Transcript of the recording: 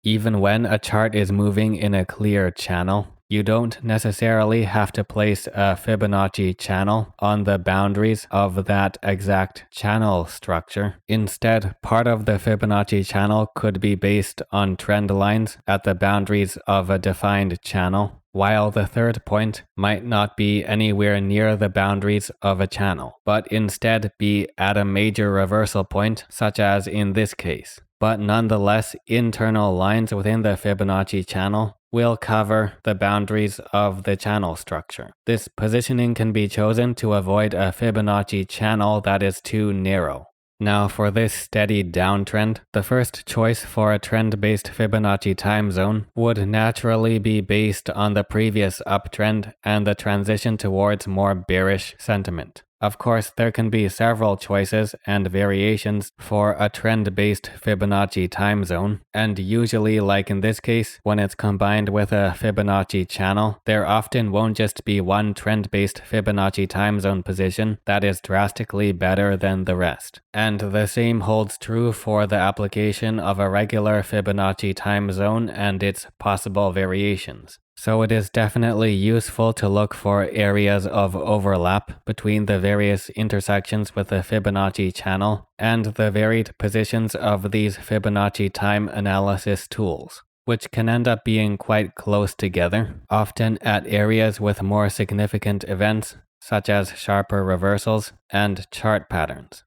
Even when a chart is moving in a clear channel, you don't necessarily have to place a Fibonacci channel on the boundaries of that exact channel structure. Instead, part of the Fibonacci channel could be based on trend lines at the boundaries of a defined channel, while the third point might not be anywhere near the boundaries of a channel, but instead be at a major reversal point, such as in this case. But nonetheless, internal lines within the Fibonacci channel will cover the boundaries of the channel structure. This positioning can be chosen to avoid a Fibonacci channel that is too narrow. Now for this steady downtrend, the first choice for a trend-based Fibonacci time zone would naturally be based on the previous uptrend and the transition towards more bearish sentiment. Of course, there can be several choices and variations for a trend-based Fibonacci time zone, and usually, like in this case, when it's combined with a Fibonacci channel, there often won't just be one trend-based Fibonacci time zone position that is drastically better than the rest. And the same holds true for the application of a regular Fibonacci time zone and its possible variations. So it is definitely useful to look for areas of overlap between the various intersections with the Fibonacci channel and the varied positions of these Fibonacci time analysis tools, which can end up being quite close together, often at areas with more significant events such as sharper reversals and chart patterns.